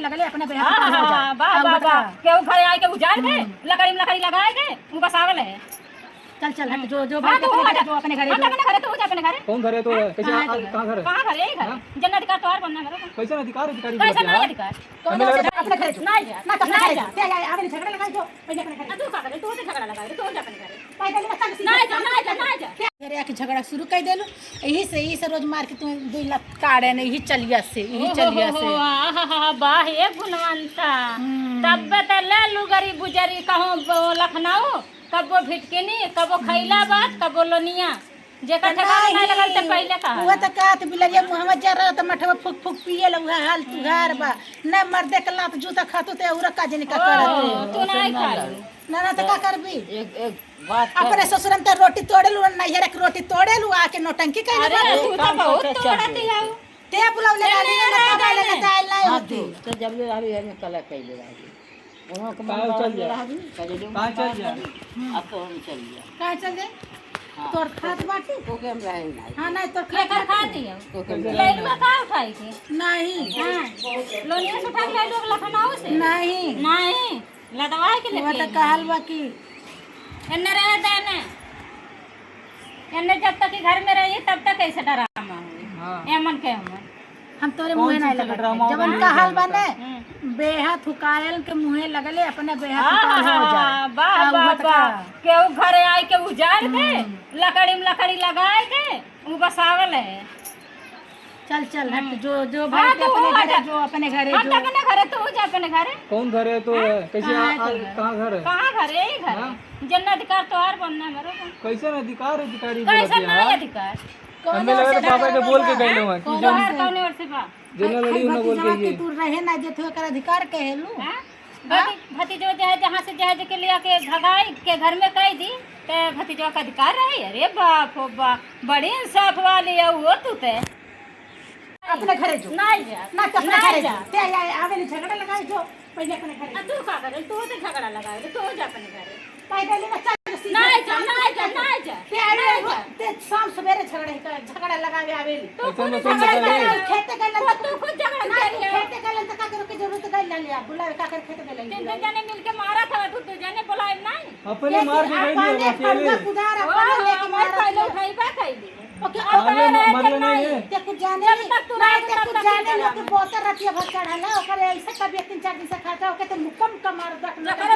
लगले अपने बेहा हो जा। वाह वाह वाह, केहू घरे आए के उजाड़ के लकड़ी में लकड़ी लगाए के वो बसावल है। चल चल हट, जो भाई अपने घरे जो अपने घरे अपने घरे तो अपने घरे कौन घर है तो कैसे कहां घर है? कहां घर है? घर जन्नत अधिकार तो और बनना घर कैसे अधिकार अधिकारी कैसे नहीं अधिकार कौन अपने घरे नहीं जा ना अपने घरे ते आवे झगड़ा लगाई जो पहले अपने घरे तू का करे तू से झगड़ा लगा तू जा अपने घरे पहले मत नहीं जा नहीं जा घरे आके झगड़ा शुरू कर देलू। यही से रोज मार के तुम 2 लाख काढ़े नहीं ही चलिया से यही चलिया से वाह ये गुणवंता तब बता ले लू गरीब गुजरी कहूं लखनऊ कबो भिटकिनी कबो खैलाबाद कबो लोनिया जेका ठेकाना नहीं लगल त पहले कहा वो त कहत बिलरिया मोहम्मद जरा त मठवा फुक फुक पिए ल उहा हाल तू घर बा न मर्दे के लात जूता खातो ते औरा का जने का करत तू नहीं खा ना ना त का करबी एक बात अपने ससुरन त रोटी तोड़ेलू नहीं रे रोटी तोड़ेलू आके नौटंकी कइले अरे तू तो बहुत तोड़ती है ते बुलावले गाली ना तबाले ना ताल नहीं होती तो जब ले रही है कला कैले रही उन्हों को कहाँ चल जा? कहाँ चल जा? अब तो हम चल गया का चल दे तोर खात बाटी तो के हम रहे नहीं हां नहीं तोर ले कर खा दियो ले लू का उठाई के नहीं हां लोनिया से उठा के ले लू लखनऊ से नहीं लदवाए के वो लेके त कहल बा की एने रह देने एने जब तक घर में रही तब तक ऐसे डरामा हुई एमन के हम तोरे मुंह नहीं लगे जवन कहल बा ने बेहा थुकायल के मुंहे लगले अपने बेहा थुकायल हो जा वाह वाह वाह केहू घरे आए के उजाड़ के लकड़ी में लकड़ी लगाए के वो बसावल है। चल चल हट जो भाई अपने घरे जो अपने घरे हम जो तक घरे तो जा अपने घरे कौन घर है तो कैसे कहां घर है? कहां घर है? घर जन्नत अधिकार तो और बनना मेरे कैसे अधिकार अधिकारी कैसे नहीं अधिकार हमें लगा तो पापा के बोल के गइलो है कि बाहर कौन और से बा जनरल लड़ी उन्हें बोल के ये तू रहे ना जे थो कर अधिकार कहेलू भतीजो जहाँ से जहाज के लिया के भगाई के घर में कह दी ते भतीजो का अधिकार रही। अरे बाप हो बाप बड़ी इंसाफ वाली है वो तू ते अपने घरे जो नहीं जा ना तो अपने घरे जा ते आवे ने झगड़ा लगाई जो पहले अपने घरे तू का करे तू तो झगड़ा लगाए तू जा अपने घरे पहले ना चल नहीं जा ते आवे ते शाम सवेरे झगड़ा लगावे आवे तू खुद खेते गलन तू खुद झगड़ा कर ले खेते गलन त का करे के जरूरत गइल लिया बुलावे का करे खेते गलन तीन जने मिलके मारा था तू जने बुलाए नहीं अपने मार के गई है अकेले कुदार अपने लेके मार पहले खाईबा खाईली ओके मरले नहीं है ते कुछ जाने नहीं ते कुछ जाने लोग बोतल रतिया भर चढ़ाला ओकर ऐसा तबियत 3-4 दिन से खाता ओके तो मुक्कम का मार रखना जकर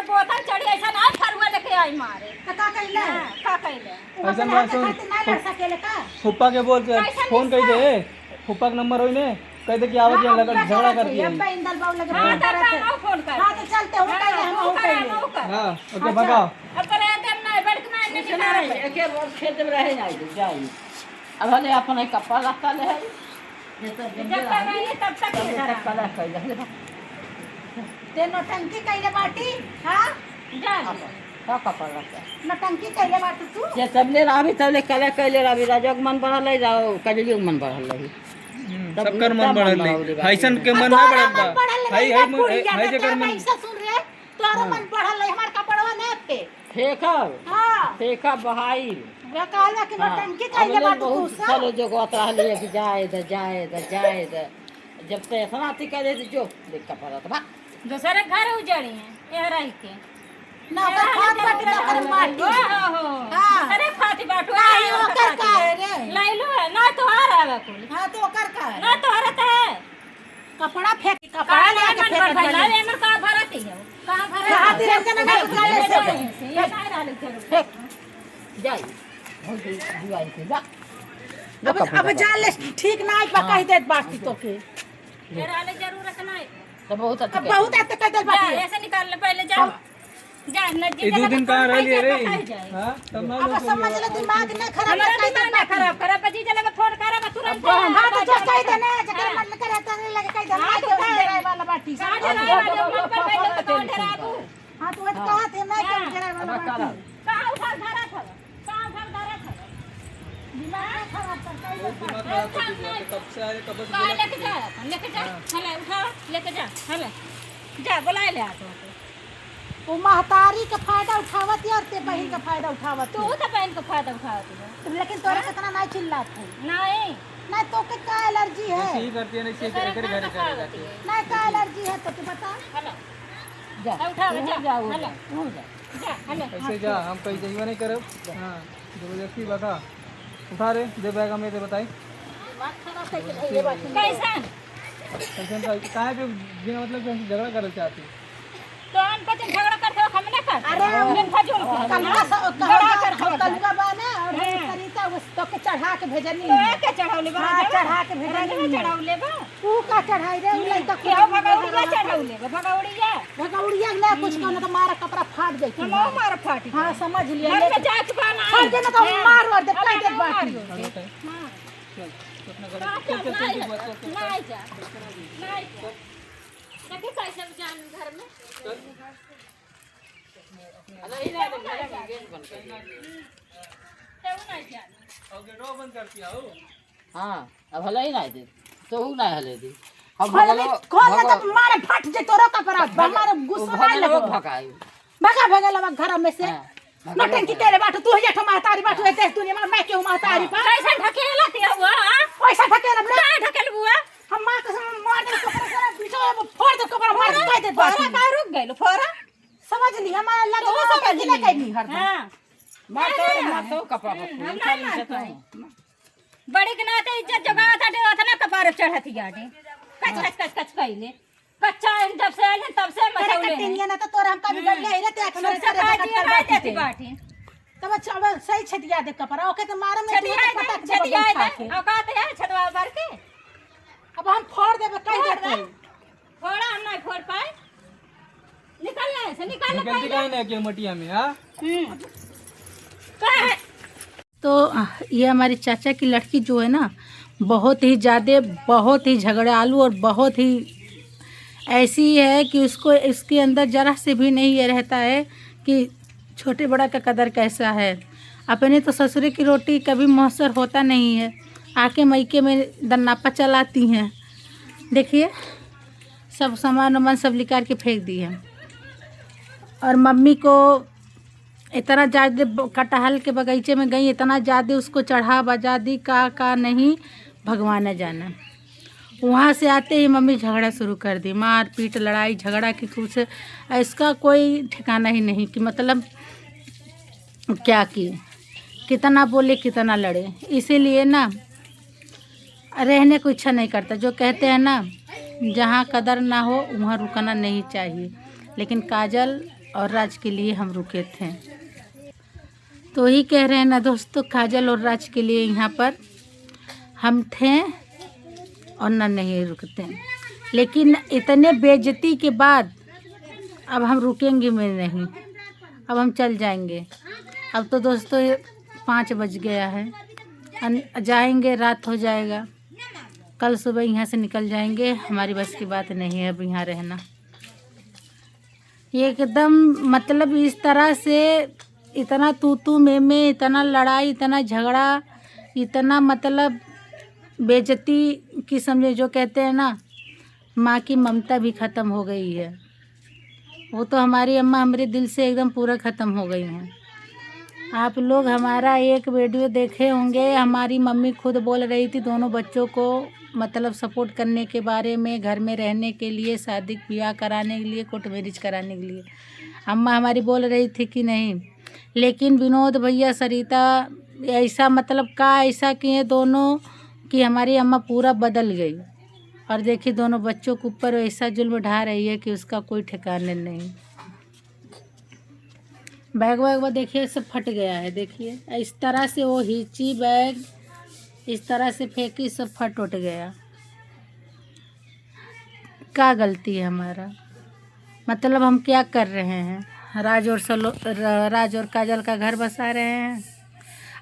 बोतल चढ़ी ऐसा ना फरुआ लेके आई मारे का कइले का कइले ऐसा ना सुन ना लड़ सकेले का फुप्पा के बोल के फोन कह दे फुप्पा का नंबर होई ने कह दे कि आवत लगा झगड़ा करती है अब इंदल बाबू लगे हां फोन करे तो फोन कर हां तो चलते हो कइले हम हो कइले हां ओके भगाओ अब करे देम ना बड़ के मारने की ना एक एक वर्ष खेत में रहे नहीं जाई अब हले अपन कपड़ा लगता ले है जब तक नहीं तब तक कला कैले ते नौटंकी कइले बाटी हां जा का कपड़ा लगता नौटंकी कइले बाटी तू जे सबले रावी तबले कला कैले रावी राजक मन बढ़ल है जाओ कजली मन बढ़ल है सबकर मन बढ़ल है ऐसन के मन ना बढ़त बा हाई जकर मन ऐसा सुन रे तोरा मन बढ़ल है हमार कपड़वा ने पे फेंका बहाई वे कहला कि नौटंकी कइले बाटी तू चलो जो गोता लिए कि जाए जब ते इतना ती करे जो देख कपड़ा तो दूसरे घर उजड़ी है ये रह के ना ओकर खात बाटी ना ओकर माटी हां अरे खाती बाटो आई ओकर का है रे लाई लो ना तो आ रहा है कुल हां तो ओकर का है ना तो आ रहा है कपड़ा फेंक कपड़ा ले के फेंक ला ले मन का भरती है कहां भरती हां तेरे जना ना उतारे से ये काय रहा ले जाई हो गई दिवाई के जा अब जान ले ठीक ना आई कह दे बाटी तो के ये रहा ले जरूरत नहीं तो बहुत अच्छा बहुत अच्छा कह दे बाटी ऐसे निकाल ले पहले जा जा नजदीक ये 2 दिन कहां रह लिए रे हां तब ना अब समझ ले दिमाग ना खराब हमारा कर दिमाग ना खराब करा पजी जला फोन करा मैं तुरंत हां तो जो कह दे ना जकर मन में करे तो लगे कह दे ना के ड्राइवर वाला बाटी कहां जा रहा है जो मन पर पहले तो डराबू हां तो कहा थे मैं के ड्राइवर वाला बाटी कहां उठा धरा था कहां उठा धरा था दिमाग खराब कर कब से आए कब कहां लेके जा हले उठा लेके जा हले जा बुला ले आ तो वो महतारी का फायदा उठावत है और ते बहन का फायदा उठावत तू तो बहन का फायदा उठाती है लेकिन तोरा कितना ना चिल्लात है नहीं नहीं तो के का एलर्जी है? ऐसे ही करती है ना, इसे घर चले जाती है। नहीं का एलर्जी है तो तू बता। हेलो जा उठा जा जाओ हेलो जा जा हेलो ऐसे जा, हम कहीं जाइए नहीं करे। हाँ जबरदस्ती बता उठा रे, दे बैग हमें दे बताई कैसा ऐसे कहाँ पे बिना मतलब कि हमसे झगड़ा करना चाहती है। तो हम कुछ झगड़ा करते हो हम नहीं करते अरे दिन फजूल कलुआ बा ना और सरिता उस तो के चढ़ा के भेजनी तो के चढ़ावले बा हाँ, चढ़ा के भेजनी चढ़ावले बा तू का चढ़ाई रे उलाई तक केहू भगौड़िया चढ़ावले बा भगौड़िया भगौड़िया ना कुछ कहना तो मारा कपड़ा फाट जाई हम मार फाटी हाँ समझ लिया घर में जाके बना फाट जाए ना तो मार और दे काट दे बाटी नहीं जा देखिए कैसे जान घर में अरे इधर घर में गेट बंद कर तो नहीं जान और गेटो बंद करती आओ। हां अब हले ही नहीं दे तो हु नहीं हले दी अब कौन ना तो मारे फाट जाए तोरा कपड़ा हमारे गुस्सा नहीं लगे भगाई भगा भगा लगा घर में से नटंकी तेरे बाटू तू जेठो महतारी बाटू है देख दुनिया में मैं क्यों महतारी पर कैसे ढकेला दिया हुआ पैसा ढकेला बे क्या ढकेल हुआ हम मां के मार दे कपड़ा सारा पीछे फोड़ दे कपड़ा मार के कह दे फोरा का रुक गइल फोरा समझ ली हमारा लगा वो समझ ले कहीं हर हां मार तो कपड़ा पर चल से तो बड़ी के नाते इज्जत जगह था दे था ना कपार चढ़ती गाड़ी कच कच कच कच कइले कच्चा जब से आए तब से तेरे मचौले कटिंग ना तो तोरा हम कभी गल ले रहते सब सफाई देती बाटी तब अच्छा सही छतिया दे कपड़ा ओके तो मारे में छतिया दे औकात है छतवा भर के अब हम फोड़ देबे कह देते फोड़ा हम नहीं फोड़ पाए निकलना है से निकलना निकलती कहीं नहीं कि मटिया में। हाँ का है तो ये हमारी चाचा की लड़की जो है ना बहुत ही ज़्यादा बहुत ही झगड़ालू और बहुत ही ऐसी है कि उसको इसके अंदर जरा से भी नहीं ये रहता है कि छोटे बड़ा का कदर कैसा है। अपने तो ससुरे की रोटी कभी मौसर होता नहीं है, आके मैके में दन्नापा चलाती हैं। देखिए सब सामान वामान सब निकाल के फेंक दी है। और मम्मी को इतना ज़्यादा कटहल के बगीचे में गई, इतना ज़्यादा उसको चढ़ा बजा दी का नहीं भगवान न जाना। वहाँ से आते ही मम्मी झगड़ा शुरू कर दी, मार पीट लड़ाई झगड़ा की कुछ इसका कोई ठिकाना ही नहीं कि मतलब क्या किए, कितना बोले कितना लड़े। इसीलिए ना रहने को इच्छा नहीं करता। जो कहते हैं ना जहाँ कदर ना हो वहाँ रुकना नहीं चाहिए, लेकिन काजल और राज के लिए हम रुके थे। तो ही कह रहे हैं ना दोस्तों, काजल और राज के लिए यहाँ पर हम थे और ना नहीं रुकते। लेकिन इतने बेइज्जती के बाद अब हम रुकेंगे में नहीं, अब हम चल जाएंगे। अब तो दोस्तों 5 बज गया है, जाएंगे रात हो जाएगा, कल सुबह यहाँ से निकल जाएंगे। हमारी बस की बात नहीं है अब यहाँ रहना। ये एकदम मतलब इस तरह से इतना तू में इतना लड़ाई इतना झगड़ा इतना मतलब बेइज्जती की समझे। जो कहते हैं ना माँ की ममता भी ख़त्म हो गई है, वो तो हमारी अम्मा हमारे दिल से एकदम पूरा ख़त्म हो गई हैं। आप लोग हमारा एक वीडियो देखे होंगे, हमारी मम्मी खुद बोल रही थी दोनों बच्चों को मतलब सपोर्ट करने के बारे में, घर में रहने के लिए, शादी ब्याह कराने के लिए, कोर्ट मैरिज कराने के लिए अम्मा हमारी बोल रही थी कि नहीं। लेकिन विनोद भैया सरिता ऐसा मतलब का ऐसा किए दोनों कि हमारी अम्मा पूरा बदल गई। और देखिए दोनों बच्चों के ऊपर ऐसा जुल्म ढा रही है कि उसका कोई ठिकाने नहीं। बैग वैग देखिए सब फट गया है। देखिए इस तरह से वो हिची बैग इस तरह से फेंकी, सब फट उठ गया। क्या गलती है हमारा, मतलब हम क्या कर रहे हैं। राज और काजल का घर बसा रहे हैं।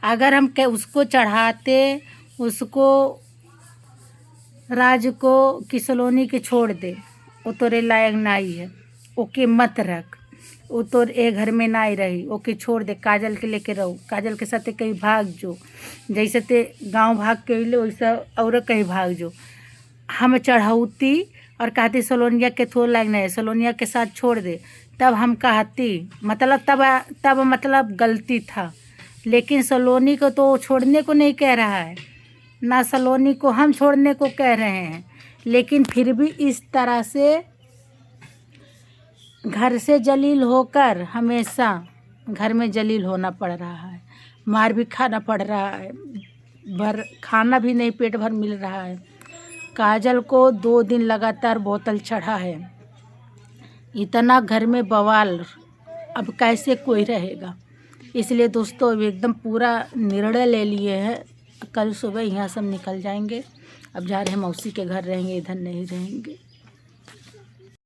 अगर हम उसको चढ़ाते, उसको राज को किसलोनी के छोड़ दे, वो तोरे लायक नाई है, ओके मत रख, वो तो ए घर में ना ही रही, ओके छोड़ दे, काजल के लेके रहो, काजल के साथ कहीं भाग जो, जैसे ते गांव भाग के ले वैसा और कहीं भाग जो। हम चढ़ौती और कहती सलोनिया के थोड़ा लायक नहीं है, सलोनिया के साथ छोड़ दे, तब हम कहती मतलब तब मतलब गलती था। लेकिन सलोनी को तो छोड़ने को नहीं कह रहा है, ना सलोनी को हम छोड़ने को कह रहे हैं, लेकिन फिर भी इस तरह से घर से जलील होकर हमेशा घर में जलील होना पड़ रहा है, मार भी खाना पड़ रहा है, खाना भी नहीं पेट भर मिल रहा है। काजल को 2 दिन लगातार बोतल चढ़ा है। इतना घर में बवाल, अब कैसे कोई रहेगा। इसलिए दोस्तों अब एकदम पूरा निर्णय ले लिए हैं, कल सुबह यहाँ सब निकल जाएंगे। अब जा रहे हैं मौसी के घर रहेंगे, इधर नहीं रहेंगे।